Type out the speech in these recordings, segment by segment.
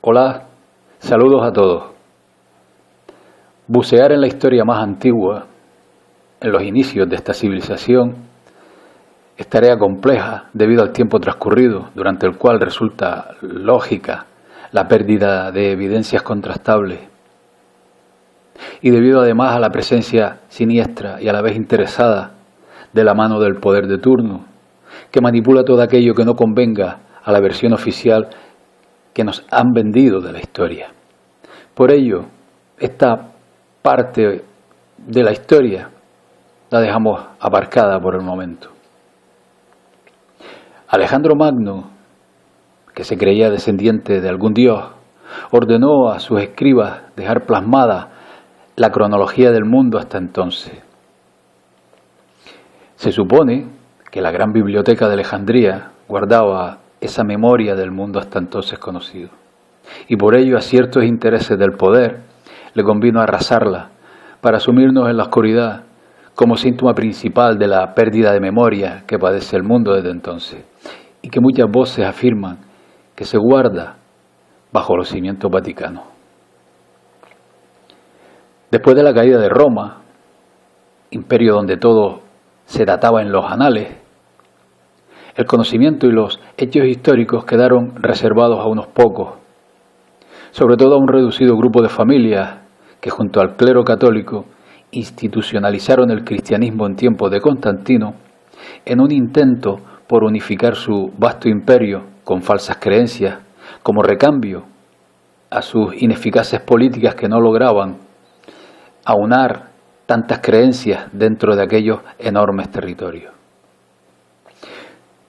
Hola, saludos a todos. Bucear en la historia más antigua, en los inicios de esta civilización, es tarea compleja debido al tiempo transcurrido, durante el cual resulta lógica la pérdida de evidencias contrastables y debido además a la presencia siniestra y a la vez interesada de la mano del poder de turno, que manipula todo aquello que no convenga a la versión oficial que nos han vendido de la historia. Por ello, esta parte de la historia la dejamos aparcada por el momento. Alejandro Magno, que se creía descendiente de algún dios, ordenó a sus escribas dejar plasmada la cronología del mundo hasta entonces. Se supone que la gran biblioteca de Alejandría guardaba esa memoria del mundo hasta entonces conocido, y por ello a ciertos intereses del poder le convino arrasarla para sumirnos en la oscuridad como síntoma principal de la pérdida de memoria que padece el mundo desde entonces, y que muchas voces afirman que se guarda bajo los cimientos vaticanos. Después de la caída de Roma, imperio donde todo se databa en los anales, el conocimiento y los hechos históricos quedaron reservados a unos pocos, sobre todo a un reducido grupo de familias que junto al clero católico institucionalizaron el cristianismo en tiempos de Constantino en un intento por unificar su vasto imperio con falsas creencias como recambio a sus ineficaces políticas que no lograban aunar tantas creencias dentro de aquellos enormes territorios.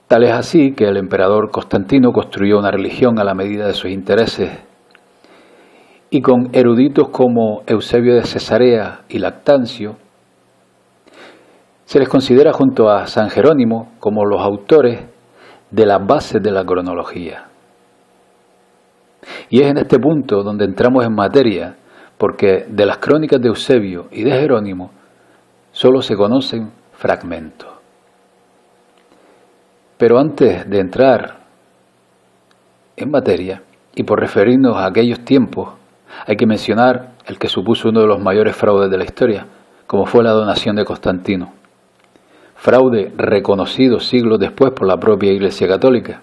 Tal es así que el emperador Constantino construyó una religión a la medida de sus intereses y con eruditos como Eusebio de Cesarea y Lactancio, se les considera junto a San Jerónimo como los autores de las bases de la cronología. Y es en este punto donde entramos en materia, porque de las crónicas de Eusebio y de Jerónimo solo se conocen fragmentos. Pero antes de entrar en materia, y por referirnos a aquellos tiempos, hay que mencionar el que supuso uno de los mayores fraudes de la historia, como fue la donación de Constantino. Fraude reconocido siglos después por la propia Iglesia Católica,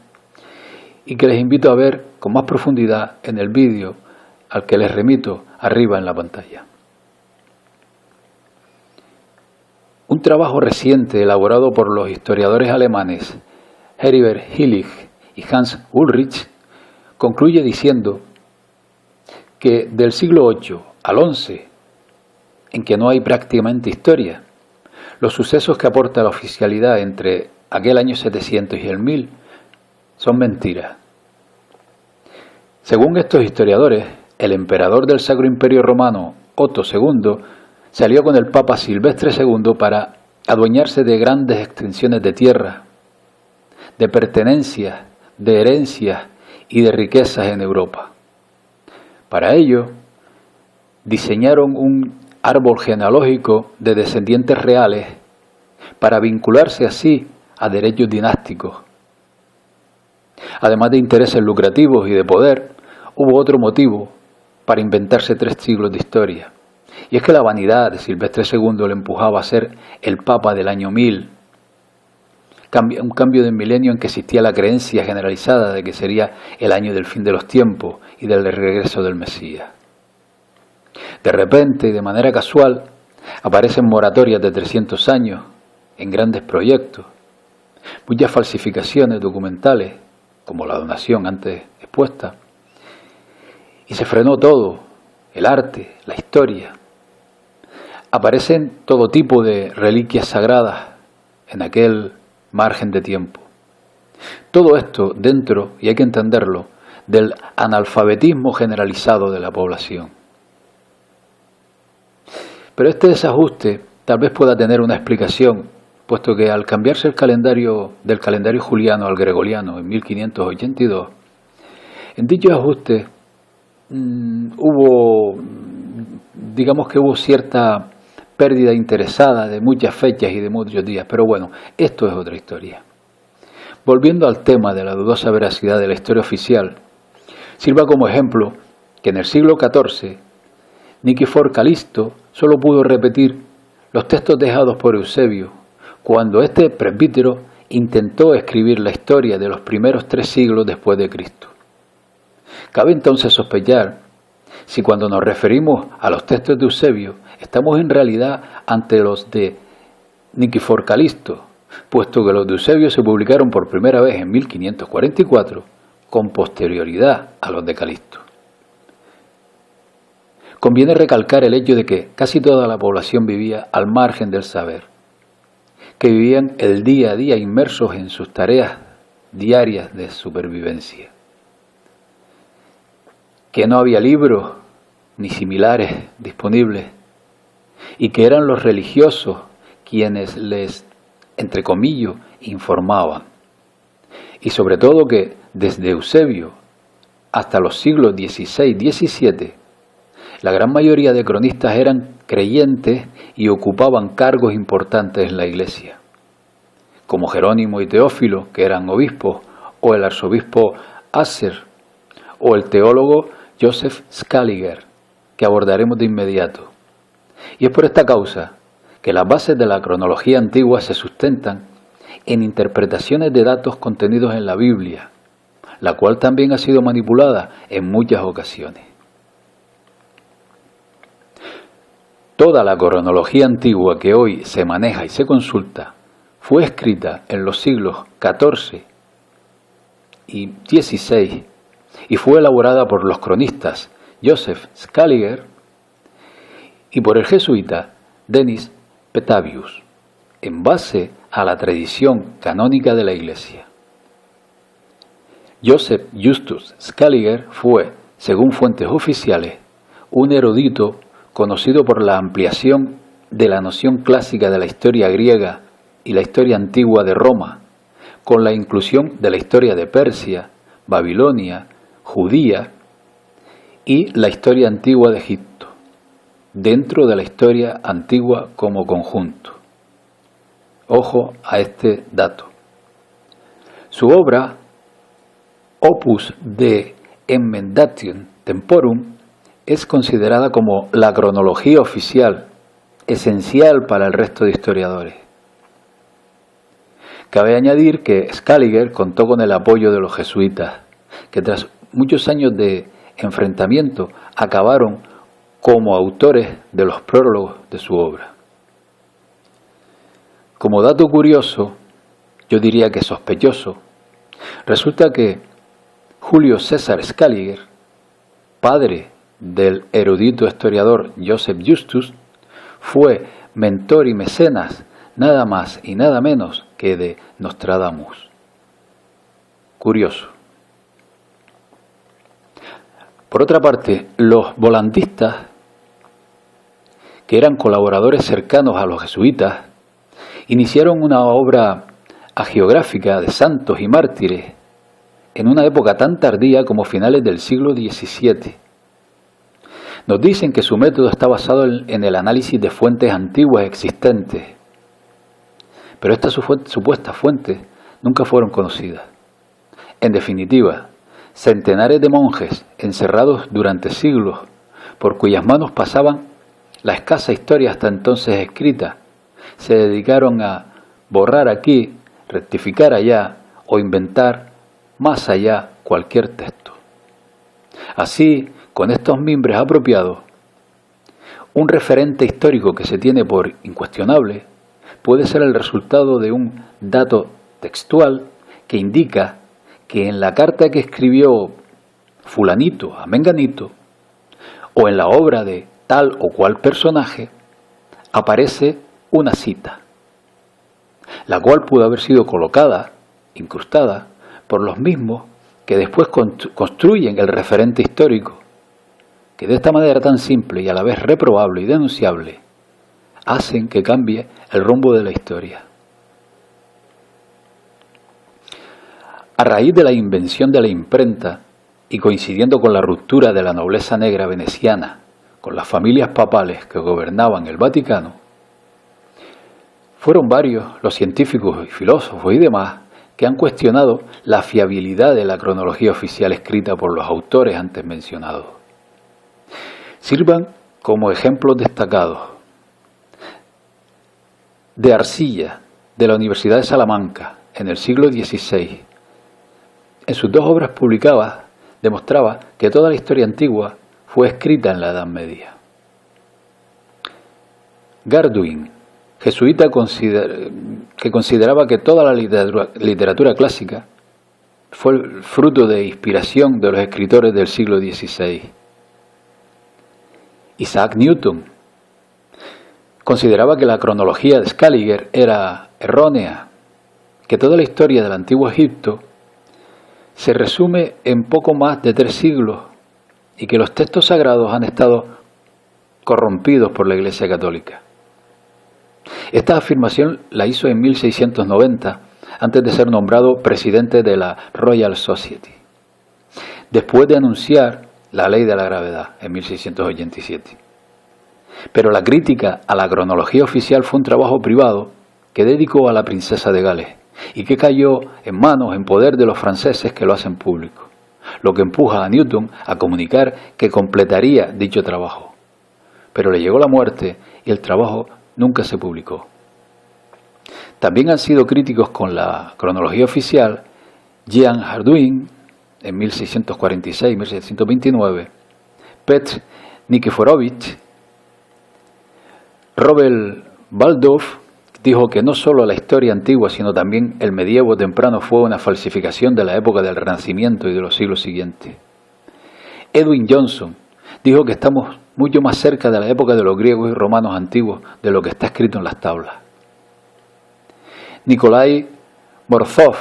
y que les invito a ver con más profundidad en el vídeo al que les remito arriba en la pantalla. Un trabajo reciente elaborado por los historiadores alemanes Heribert Illig y Hans Ulrich concluye diciendo que del siglo VIII al XI, en que no hay prácticamente historia, los sucesos que aporta la oficialidad entre aquel año 700 y el 1000 son mentiras. Según estos historiadores, el emperador del Sacro Imperio Romano, Otto II, salió con el Papa Silvestre II para adueñarse de grandes extensiones de tierra, de pertenencias, de herencias y de riquezas en Europa. Para ello, diseñaron un árbol genealógico de descendientes reales para vincularse así a derechos dinásticos. Además de intereses lucrativos y de poder, hubo otro motivo para inventarse 3 siglos de historia. Y es que la vanidad de Silvestre II le empujaba a ser el Papa del año 1000, un cambio de milenio en que existía la creencia generalizada de que sería el año del fin de los tiempos y del regreso del Mesías. De repente y de manera casual aparecen moratorias de 300 años en grandes proyectos, muchas falsificaciones documentales, como la donación antes expuesta, y se frenó todo, el arte, la historia. Aparecen todo tipo de reliquias sagradas en aquel margen de tiempo. Todo esto dentro, y hay que entenderlo, del analfabetismo generalizado de la población. Pero este desajuste tal vez pueda tener una explicación, puesto que al cambiarse el calendario del calendario juliano al gregoriano en 1582, en dicho ajuste hubo cierta pérdida interesada de muchas fechas y de muchos días, pero bueno, esto es otra historia. Volviendo al tema de la dudosa veracidad de la historia oficial, Sirva como ejemplo que en el siglo XIV, Nikifor Calisto solo pudo repetir los textos dejados por Eusebio, cuando este presbítero intentó escribir la historia de los primeros 3 siglos después de Cristo. Cabe entonces sospechar si cuando nos referimos a los textos de Eusebio estamos en realidad ante los de Nikifor Calisto, puesto que los de Eusebio se publicaron por primera vez en 1544, con posterioridad a los de Calisto. Conviene recalcar el hecho de que casi toda la población vivía al margen del saber, que vivían el día a día inmersos en sus tareas diarias de supervivencia, que no había libros ni similares disponibles y que eran los religiosos quienes les, entre comillas, informaban. Y sobre todo que desde Eusebio hasta los siglos XVI y XVII, la gran mayoría de cronistas eran creyentes y ocupaban cargos importantes en la Iglesia, como Jerónimo y Teófilo, que eran obispos, o el arzobispo Acer, o el teólogo Joseph Scaliger, que abordaremos de inmediato. Y es por esta causa que las bases de la cronología antigua se sustentan en interpretaciones de datos contenidos en la Biblia, la cual también ha sido manipulada en muchas ocasiones. Toda la cronología antigua que hoy se maneja y se consulta fue escrita en los siglos XIV y XVI y fue elaborada por los cronistas Joseph Scaliger y por el jesuita Denis Petavius, en base a la tradición canónica de la Iglesia. Joseph Justus Scaliger fue, según fuentes oficiales, un erudito conocido por la ampliación de la noción clásica de la historia griega y la historia antigua de Roma, con la inclusión de la historia de Persia, Babilonia, Judía y la historia antigua de Egipto, dentro de la historia antigua como conjunto. Ojo a este dato. Su obra, Opus de Emendatium Temporum, es considerada como la cronología oficial, esencial para el resto de historiadores. Cabe añadir que Scaliger contó con el apoyo de los jesuitas, que tras muchos años de enfrentamiento acabaron como autores de los prólogos de su obra. Como dato curioso, yo diría que sospechoso, resulta que Julio César Scaliger, padre del erudito historiador Joseph Justus, fue mentor y mecenas nada más y nada menos que de Nostradamus. Curioso. Por otra parte, los volandistas, que eran colaboradores cercanos a los jesuitas, iniciaron una obra hagiográfica de santos y mártires en una época tan tardía como finales del siglo XVII. Nos dicen que su método está basado en el análisis de fuentes antiguas existentes, pero estas supuestas fuentes nunca fueron conocidas. En definitiva, centenares de monjes encerrados durante siglos, por cuyas manos pasaban la escasa historia hasta entonces escrita, se dedicaron a borrar aquí, rectificar allá o inventar más allá cualquier texto. Así, con estos mimbres apropiados, un referente histórico que se tiene por incuestionable puede ser el resultado de un dato textual que indica que en la carta que escribió fulanito a menganito o en la obra de tal o cual personaje aparece una cita, la cual pudo haber sido colocada, incrustada, por los mismos que después construyen el referente histórico, que de esta manera tan simple y a la vez reprobable y denunciable, hacen que cambie el rumbo de la historia. A raíz de la invención de la imprenta y coincidiendo con la ruptura de la nobleza negra veneciana con las familias papales que gobernaban el Vaticano, fueron varios los científicos y filósofos y demás que han cuestionado la fiabilidad de la cronología oficial escrita por los autores antes mencionados. Sirvan como ejemplos destacados de Arcilla, de la Universidad de Salamanca, en el siglo XVI. En sus dos obras publicadas demostraba que toda la historia antigua fue escrita en la Edad Media. Garduin, jesuita que consideraba que toda la literatura clásica fue el fruto de inspiración de los escritores del siglo XVI. Isaac Newton consideraba que la cronología de Scaliger era errónea, que toda la historia del Antiguo Egipto se resume en poco más de 3 siglos y que los textos sagrados han estado corrompidos por la Iglesia Católica. Esta afirmación la hizo en 1690, antes de ser nombrado presidente de la Royal Society, después de anunciar la ley de la gravedad en 1687. Pero la crítica a la cronología oficial fue un trabajo privado que dedicó a la princesa de Gales y que cayó en poder de los franceses que lo hacen público, lo que empuja a Newton a comunicar que completaría dicho trabajo. Pero le llegó la muerte y el trabajo nunca se publicó. También han sido críticos con la cronología oficial Jean Hardouin en 1646-1629, Petr Nikiforovich. Robert Baldorf dijo que no solo la historia antigua, sino también el medievo temprano fue una falsificación de la época del Renacimiento y de los siglos siguientes. Edwin Johnson dijo que estamos mucho más cerca de la época de los griegos y romanos antiguos de lo que está escrito en las tablas. Nikolai Morozov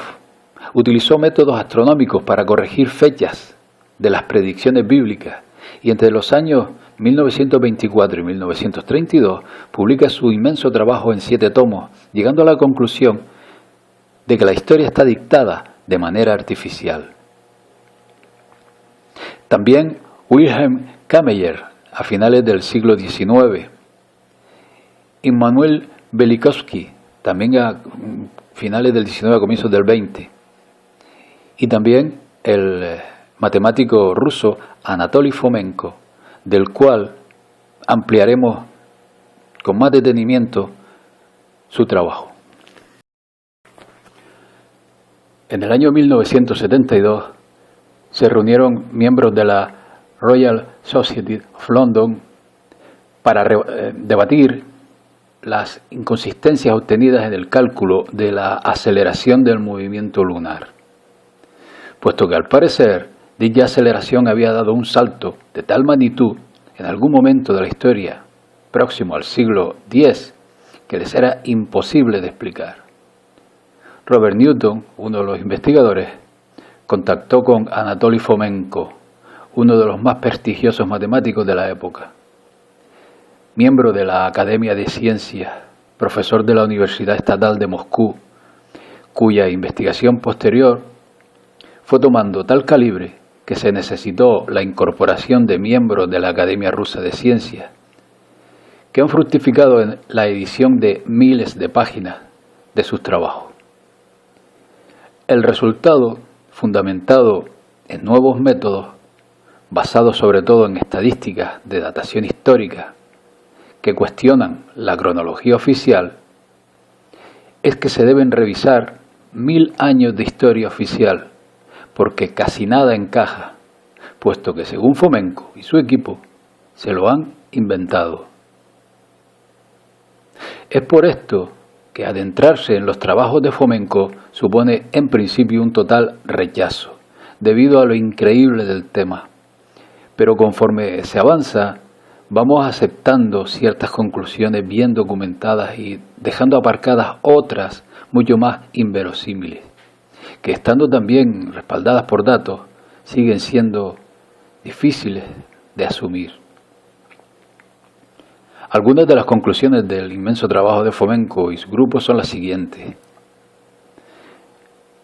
utilizó métodos astronómicos para corregir fechas de las predicciones bíblicas y entre los años 1924 y 1932 publica su inmenso trabajo en 7 tomos, llegando a la conclusión de que la historia está dictada de manera artificial. También Wilhelm Kameyer, a finales del siglo XIX, Immanuel Velikovsky, también a finales del XIX, a comienzos del XX, y también el matemático ruso Anatoly Fomenko, del cual ampliaremos con más detenimiento su trabajo. En el año 1972 se reunieron miembros de la Royal Society of London para debatir las inconsistencias obtenidas en el cálculo de la aceleración del movimiento lunar, puesto que al parecer dicha aceleración había dado un salto de tal magnitud en algún momento de la historia, próximo al siglo X, que les era imposible de explicar. Robert Newton, uno de los investigadores, contactó con Anatoly Fomenko, uno de los más prestigiosos matemáticos de la época. Miembro de la Academia de Ciencias, profesor de la Universidad Estatal de Moscú, cuya investigación posterior fue tomando tal calibre que se necesitó la incorporación de miembros de la Academia Rusa de Ciencias, que han fructificado en la edición de miles de páginas de sus trabajos. El resultado, fundamentado en nuevos métodos, basados sobre todo en estadísticas de datación histórica, que cuestionan la cronología oficial, es que se deben revisar 1000 años de historia oficial, porque casi nada encaja, puesto que según Fomenko y su equipo, se lo han inventado. Es por esto que adentrarse en los trabajos de Fomenko supone en principio un total rechazo, debido a lo increíble del tema. Pero conforme se avanza, vamos aceptando ciertas conclusiones bien documentadas y dejando aparcadas otras mucho más inverosímiles, que estando también respaldadas por datos, siguen siendo difíciles de asumir. Algunas de las conclusiones del inmenso trabajo de Fomenko y su grupo son las siguientes.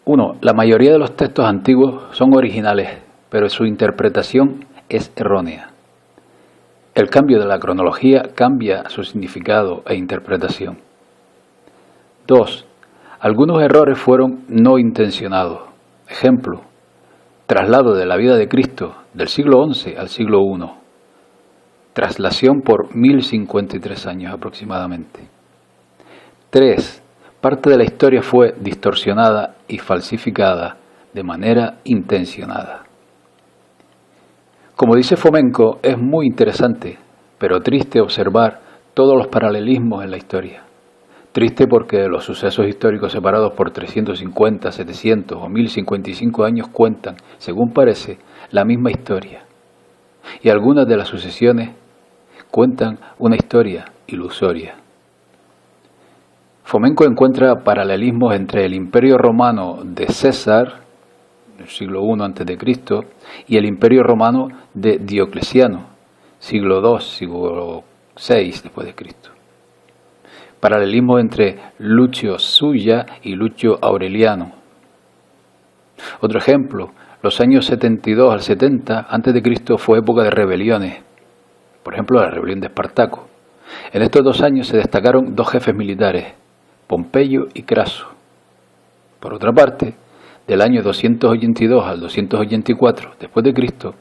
1. La mayoría de los textos antiguos son originales, pero su interpretación es errónea. El cambio de la cronología cambia su significado e interpretación. 2. Algunos errores fueron no intencionados. Ejemplo, traslado de la vida de Cristo del siglo XI al siglo I. Traslación por 1053 años aproximadamente. 3. Parte de la historia fue distorsionada y falsificada de manera intencionada. Como dice Fomenko, es muy interesante, pero triste observar todos los paralelismos en la historia. Triste porque los sucesos históricos separados por 350, 700 o 1055 años cuentan, según parece, la misma historia. Y algunas de las sucesiones cuentan una historia ilusoria. Fomenko encuentra paralelismos entre el Imperio Romano de César, del siglo I a.C., y el Imperio Romano de Diocleciano, siglo II, siglo VI después de Cristo. Paralelismo entre Lucio Sulla y Lucio Aureliano. Otro ejemplo, los años 72 al 70 a.C. fue época de rebeliones, por ejemplo la rebelión de Espartaco. En estos 2 años se destacaron 2 jefes militares, Pompeyo y Craso. Por otra parte, del año 282 al 284 después de Cristo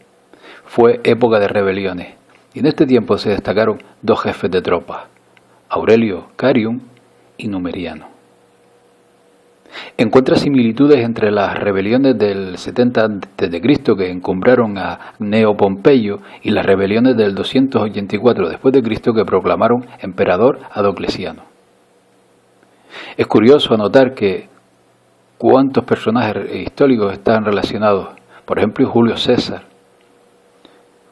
fue época de rebeliones, y en este tiempo se destacaron 2 jefes de tropas, Aurelio Carium y Numeriano. Encuentra similitudes entre las rebeliones del 70 a.C. que encumbraron a Gneo Pompeyo y las rebeliones del 284 después de Cristo que proclamaron emperador a Diocleciano. Es curioso anotar que cuántos personajes históricos están relacionados. Por ejemplo, Julio César.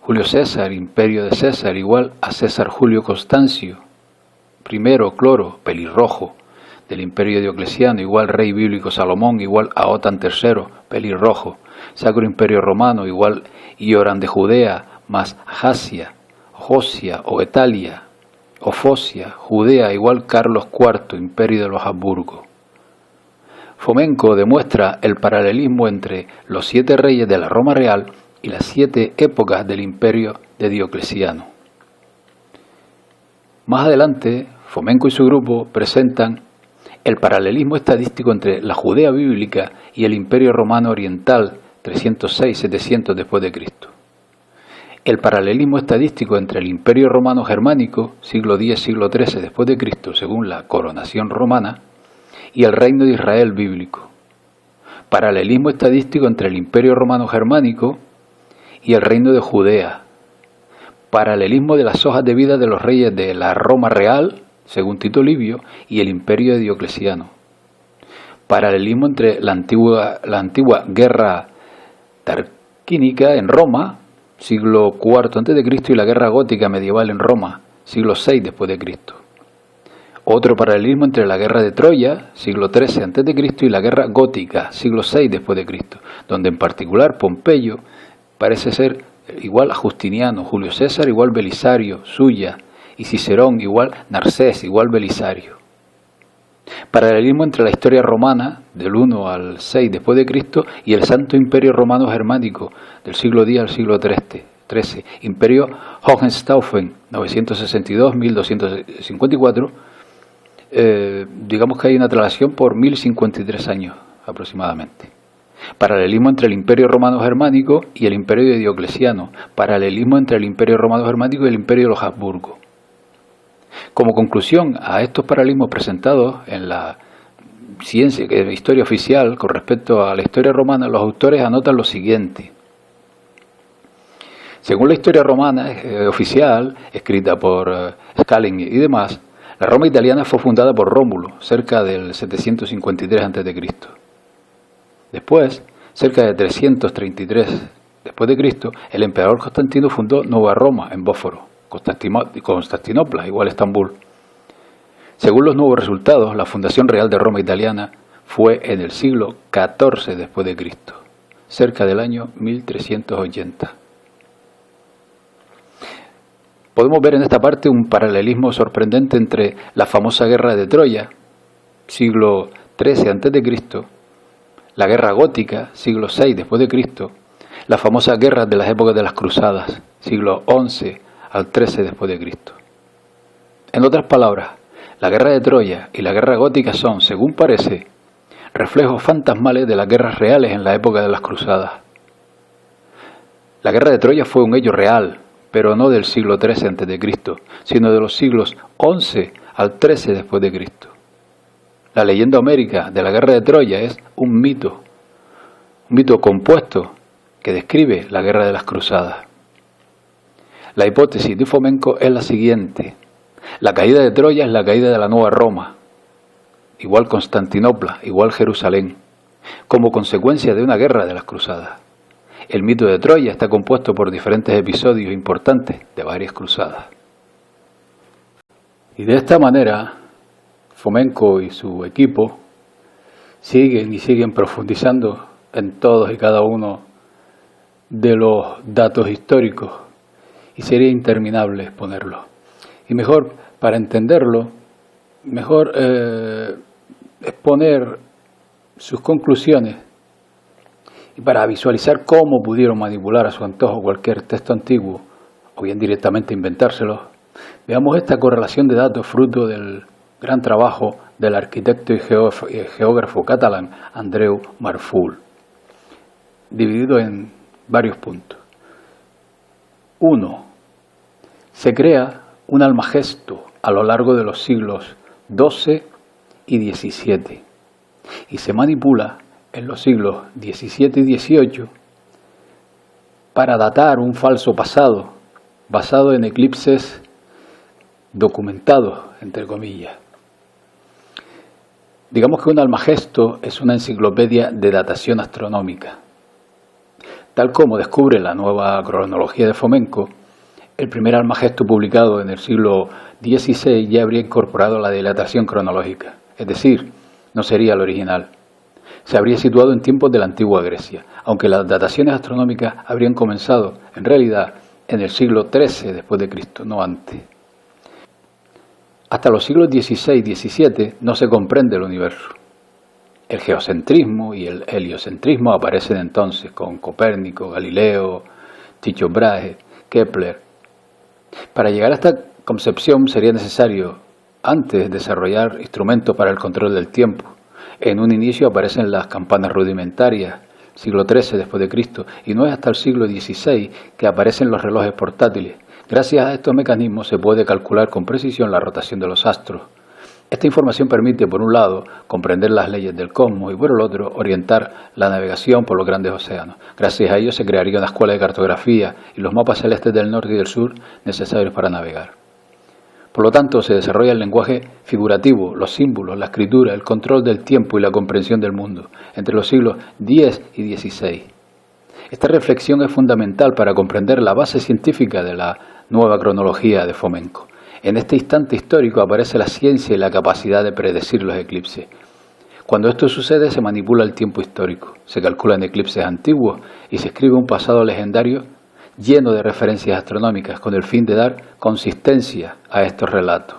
Julio César, imperio de César, igual a César Julio Constancio. Primero, Cloro, pelirrojo, del imperio Diocleciano, igual rey bíblico Salomón, igual a Otan III, pelirrojo. Sacro Imperio Romano, igual Ioran de Judea, más Jasia, Josia o Etalia, o Focia, Judea, igual Carlos IV, imperio de los Habsburgo. Fomenko demuestra el paralelismo entre los 7 reyes de la Roma real y las 7 épocas del imperio de Diocleciano. Más adelante, Fomenko y su grupo presentan el paralelismo estadístico entre la Judea bíblica y el imperio romano oriental 306-700 después de Cristo. El paralelismo estadístico entre el imperio romano germánico, siglo X, siglo XIII después de Cristo, según la coronación romana, y el reino de Israel bíblico. Paralelismo estadístico entre el imperio romano germánico y el reino de Judea. Paralelismo de las hojas de vida de los reyes de la Roma real, según Tito Livio, y el imperio de Diocleciano. Paralelismo entre la antigua guerra tarquínica en Roma, siglo IV a.C., y la guerra gótica medieval en Roma, siglo VI después de Cristo. Otro paralelismo entre la guerra de Troya, siglo XIII a.C., y la guerra gótica, siglo VI después de Cristo, donde en particular Pompeyo parece ser igual a Justiniano, Julio César igual Belisario, Sulla, y Cicerón igual Narcés igual Belisario. Paralelismo entre la historia romana, del 1 al 6 después de Cristo, y el Santo Imperio Romano Germánico, del siglo X al siglo XIII, Imperio Hohenstaufen, 962-1254, digamos que hay una traslación por 1053 años aproximadamente. Paralelismo entre el Imperio Romano Germánico y el Imperio de Diocleciano. Paralelismo entre el Imperio Romano Germánico y el Imperio de los Habsburgo. Como conclusión a estos paralelismos presentados en la ciencia, que es historia oficial, con respecto a la historia romana, los autores anotan lo siguiente. Según la historia romana oficial, escrita por Scalin y demás, la Roma italiana fue fundada por Rómulo, cerca del 753 a.C. Después, cerca de 333 después de Cristo, el emperador Constantino fundó Nueva Roma en Bósforo, Constantinopla, igual Estambul. Según los nuevos resultados, la fundación real de Roma italiana fue en el siglo XIV después de Cristo, cerca del año 1380. Podemos ver en esta parte un paralelismo sorprendente entre la famosa guerra de Troya, siglo XIII a.C., la guerra gótica, siglo VI después de Cristo, las famosas guerras de las épocas de las cruzadas, siglo XI al XIII después de Cristo. En otras palabras, la guerra de Troya y la guerra gótica son, según parece, reflejos fantasmales de las guerras reales en la época de las cruzadas. La guerra de Troya fue un hecho real, pero no del siglo XIII a.C., sino de los siglos XI al XIII después de Cristo. La leyenda homérica de la guerra de Troya es un mito compuesto que describe la guerra de las cruzadas. La hipótesis de Fomenko es la siguiente: la caída de Troya es la caída de la nueva Roma, igual Constantinopla, igual Jerusalén, como consecuencia de una guerra de las cruzadas. El mito de Troya está compuesto por diferentes episodios importantes de varias cruzadas. Y de esta manera, Fomenko y su equipo siguen profundizando en todos y cada uno de los datos históricos, y sería interminable exponerlo. Y mejor, para entenderlo, mejor exponer sus conclusiones, y para visualizar cómo pudieron manipular a su antojo cualquier texto antiguo, o bien directamente inventárselo, veamos esta correlación de datos fruto del gran trabajo del arquitecto y geógrafo catalán Andreu Marful, dividido en varios puntos. 1. Se crea un Almagesto a lo largo de los siglos XII y XVII y se manipula en los siglos XVII y XVIII para datar un falso pasado basado en eclipses documentados, entre comillas. Digamos que un Almagesto es una enciclopedia de datación astronómica. Tal como descubre la nueva cronología de Fomenko, el primer Almagesto publicado en el siglo XVI ya habría incorporado la dilatación cronológica, es decir, no sería el original. Se habría situado en tiempos de la antigua Grecia, aunque las dataciones astronómicas habrían comenzado, en realidad, en el siglo XIII después de Cristo, no antes. Hasta los siglos XVI y XVII no se comprende el universo. El geocentrismo y el heliocentrismo aparecen entonces con Copérnico, Galileo, Tycho Brahe, Kepler. Para llegar a esta concepción sería necesario antes desarrollar instrumentos para el control del tiempo. En un inicio aparecen las campanas rudimentarias, siglo XIII después de Cristo, y no es hasta el siglo XVI que aparecen los relojes portátiles. Gracias a estos mecanismos se puede calcular con precisión la rotación de los astros. Esta información permite, por un lado, comprender las leyes del cosmos y, por el otro, orientar la navegación por los grandes océanos. Gracias a ello se crearía una escuela de cartografía y los mapas celestes del norte y del sur necesarios para navegar. Por lo tanto, se desarrolla el lenguaje figurativo, los símbolos, la escritura, el control del tiempo y la comprensión del mundo, entre los siglos X y XVI. Esta reflexión es fundamental para comprender la base científica de la nueva cronología de Fomenko. En este instante histórico aparece la ciencia y la capacidad de predecir los eclipses. Cuando esto sucede, se manipula el tiempo histórico, se calculan eclipses antiguos y se escribe un pasado legendario lleno de referencias astronómicas con el fin de dar consistencia a estos relatos.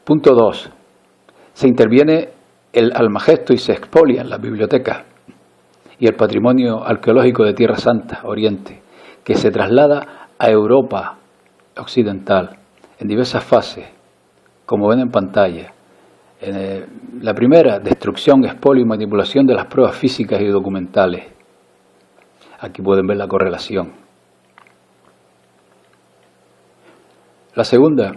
Punto 2. Se interviene el Almagesto y se expolian las bibliotecas y el patrimonio arqueológico de Tierra Santa, Oriente, que se traslada a Europa occidental en diversas fases, como ven en pantalla. La primera, destrucción, expolio y manipulación de las pruebas físicas y documentales. Aquí pueden ver la correlación. La segunda,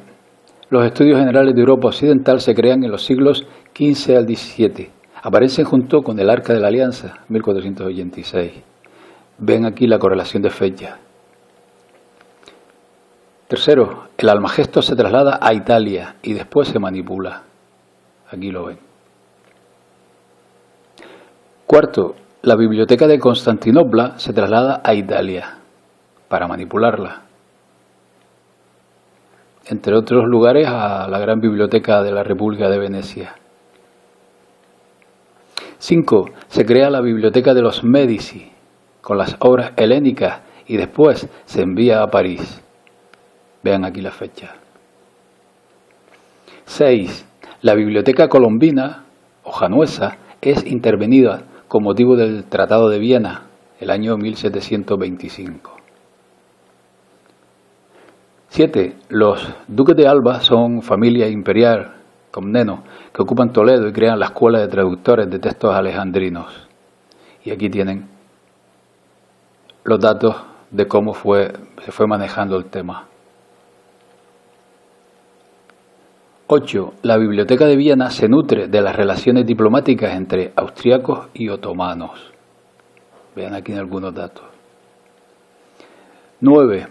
los estudios generales de Europa occidental se crean en los siglos XV al XVII. Aparecen junto con el Arca de la Alianza, 1486. Ven aquí la correlación de fecha. Tercero, el Almagesto se traslada a Italia y después se manipula. Aquí lo ven. Cuarto, la biblioteca de Constantinopla se traslada a Italia para manipularla. Entre otros lugares, a la gran biblioteca de la República de Venecia. 5. Se crea la biblioteca de los Médici con las obras helénicas y después se envía a París. Vean aquí la fecha. 6. La biblioteca colombina o januesa es intervenida con motivo del Tratado de Viena, el año 1725. 7. Los duques de Alba son familia imperial Comneno, que ocupan Toledo y crean la escuela de traductores de textos alejandrinos. Y aquí tienen los datos de cómo se fue manejando el tema. 8. La Biblioteca de Viena se nutre de las relaciones diplomáticas entre austriacos y otomanos. Vean aquí algunos datos. 9.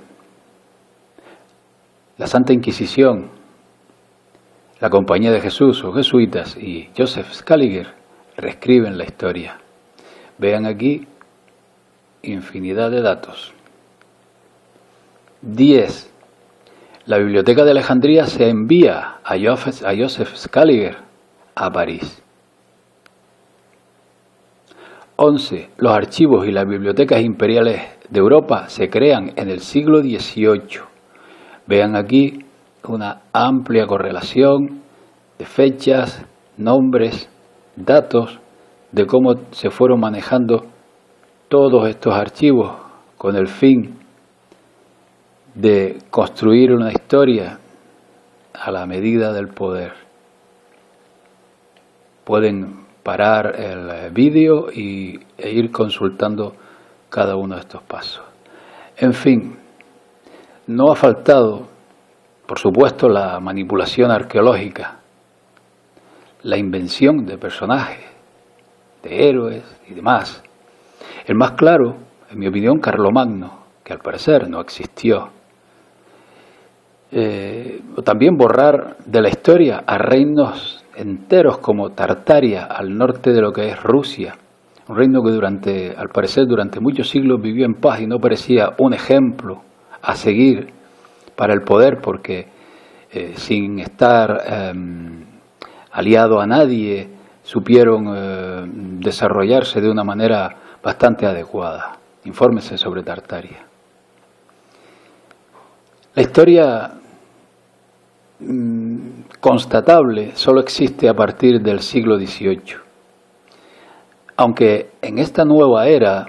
La Santa Inquisición, la Compañía de Jesús o jesuitas y Joseph Scaliger reescriben la historia. Vean aquí infinidad de datos. 10. La Biblioteca de Alejandría se envía a Joseph Scaliger a París. 11. Los archivos y las bibliotecas imperiales de Europa se crean en el siglo XVIII. Vean aquí una amplia correlación de fechas, nombres, datos de cómo se fueron manejando todos estos archivos con el fin de construir una historia a la medida del poder. Pueden parar el vídeo e ir consultando cada uno de estos pasos. En fin, no ha faltado, por supuesto, la manipulación arqueológica, la invención de personajes, de héroes y demás. El más claro, en mi opinión, Carlomagno, que al parecer no existió. También borrar de la historia a reinos enteros como Tartaria, al norte de lo que es Rusia, un reino que al parecer durante muchos siglos vivió en paz y no parecía un ejemplo a seguir para el poder, porque sin estar aliado a nadie supieron desarrollarse de una manera bastante adecuada. Infórmese sobre Tartaria. La historia constatable solo existe a partir del siglo XVIII. Aunque en esta nueva era,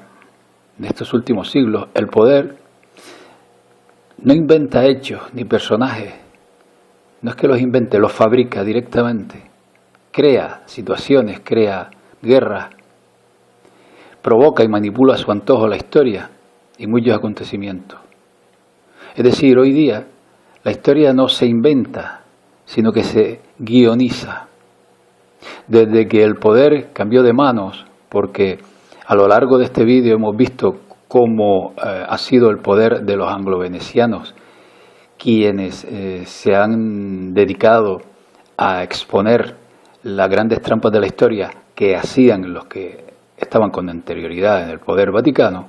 en estos últimos siglos, el poder no inventa hechos ni personajes, no es que los invente, los fabrica directamente, crea situaciones, crea guerras, provoca y manipula a su antojo la historia y muchos acontecimientos. Es decir, hoy día la historia no se inventa, sino que se guioniza. Desde que el poder cambió de manos, porque a lo largo de este vídeo hemos visto cómo ha sido el poder de los anglo-venecianos, quienes se han dedicado a exponer las grandes trampas de la historia que hacían los que estaban con anterioridad en el poder vaticano.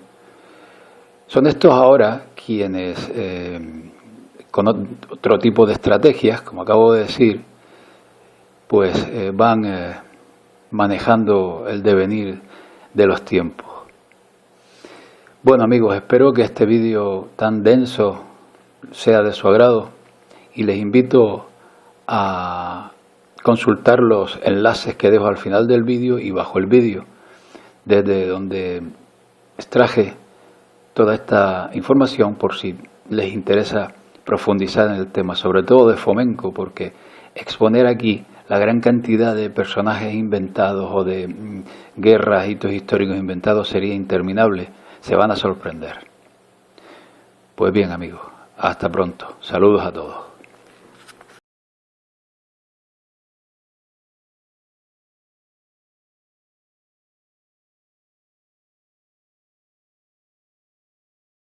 Son estos ahora quienes, con otro tipo de estrategias, como acabo de decir, pues van manejando el devenir de los tiempos. Bueno amigos, espero que este vídeo tan denso sea de su agrado y les invito a consultar los enlaces que dejo al final del vídeo y bajo el vídeo, desde donde extraje toda esta información por si les interesa profundizar en el tema, sobre todo de Fomenko, porque exponer aquí la gran cantidad de personajes inventados o de guerras, hitos históricos inventados sería interminable. Se van a sorprender. Pues bien amigos, hasta pronto. Saludos a todos.